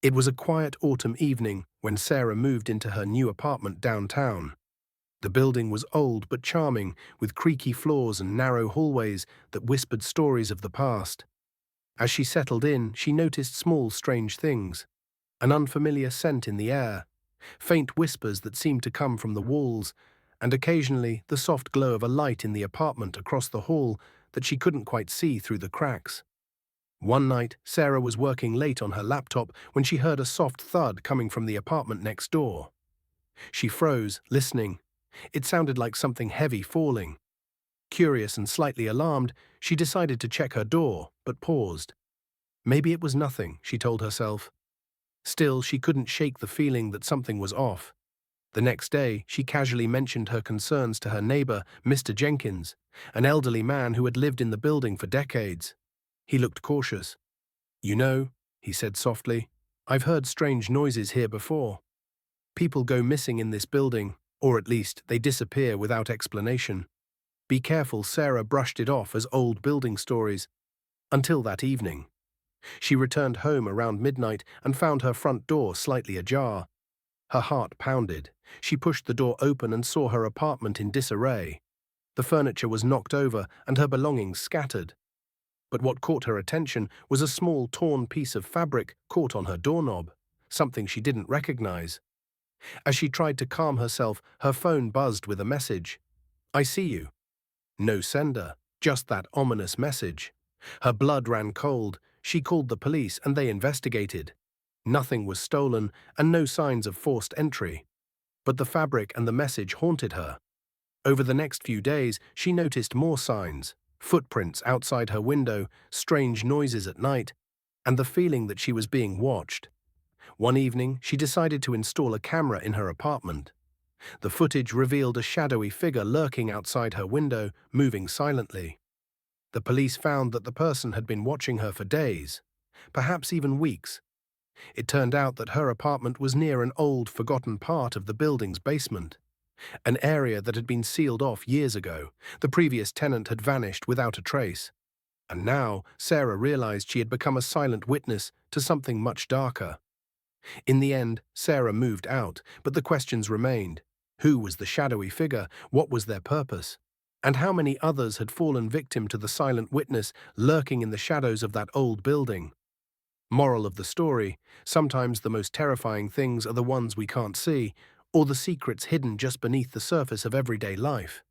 It was a quiet autumn evening when Sarah moved into her new apartment downtown. The building was old but charming, with creaky floors and narrow hallways that whispered stories of the past. As she settled in, she noticed small, strange things. An unfamiliar scent in the air, faint whispers that seemed to come from the walls, and occasionally the soft glow of a light in the apartment across the hall that she couldn't quite see through the cracks. One night, Sarah was working late on her laptop when she heard a soft thud coming from the apartment next door. She froze, listening. It sounded like something heavy falling. Curious and slightly alarmed, she decided to check her door, but paused. Maybe it was nothing, she told herself. Still, she couldn't shake the feeling that something was off. The next day, she casually mentioned her concerns to her neighbor, Mr. Jenkins, an elderly man who had lived in the building for decades. He looked cautious. "You know," he said softly, "I've heard strange noises here before. People go missing in this building, or at least they disappear without explanation." "Be careful," Sarah brushed it off as old building stories. Until that evening. She returned home around midnight and found her front door slightly ajar. Her heart pounded. She pushed the door open and saw her apartment in disarray. The furniture was knocked over and her belongings scattered. But what caught her attention was a small torn piece of fabric caught on her doorknob, something she didn't recognize. As she tried to calm herself, her phone buzzed with a message. "I see you." No sender, just that ominous message. Her blood ran cold. She called the police and they investigated. Nothing was stolen and no signs of forced entry. But the fabric and the message haunted her. Over the next few days, she noticed more signs: footprints outside her window, strange noises at night, and the feeling that she was being watched. One evening, she decided to install a camera in her apartment. The footage revealed a shadowy figure lurking outside her window, moving silently. The police found that the person had been watching her for days, perhaps even weeks. It turned out that her apartment was near an old, forgotten part of the building's basement, an area that had been sealed off years ago. The previous tenant had vanished without a trace. And now, Sarah realized she had become a silent witness to something much darker. In the end, Sarah moved out, but the questions remained. Who was the shadowy figure? What was their purpose? And how many others had fallen victim to the silent witness lurking in the shadows of that old building? Moral of the story: sometimes the most terrifying things are the ones we can't see, or the secrets hidden just beneath the surface of everyday life.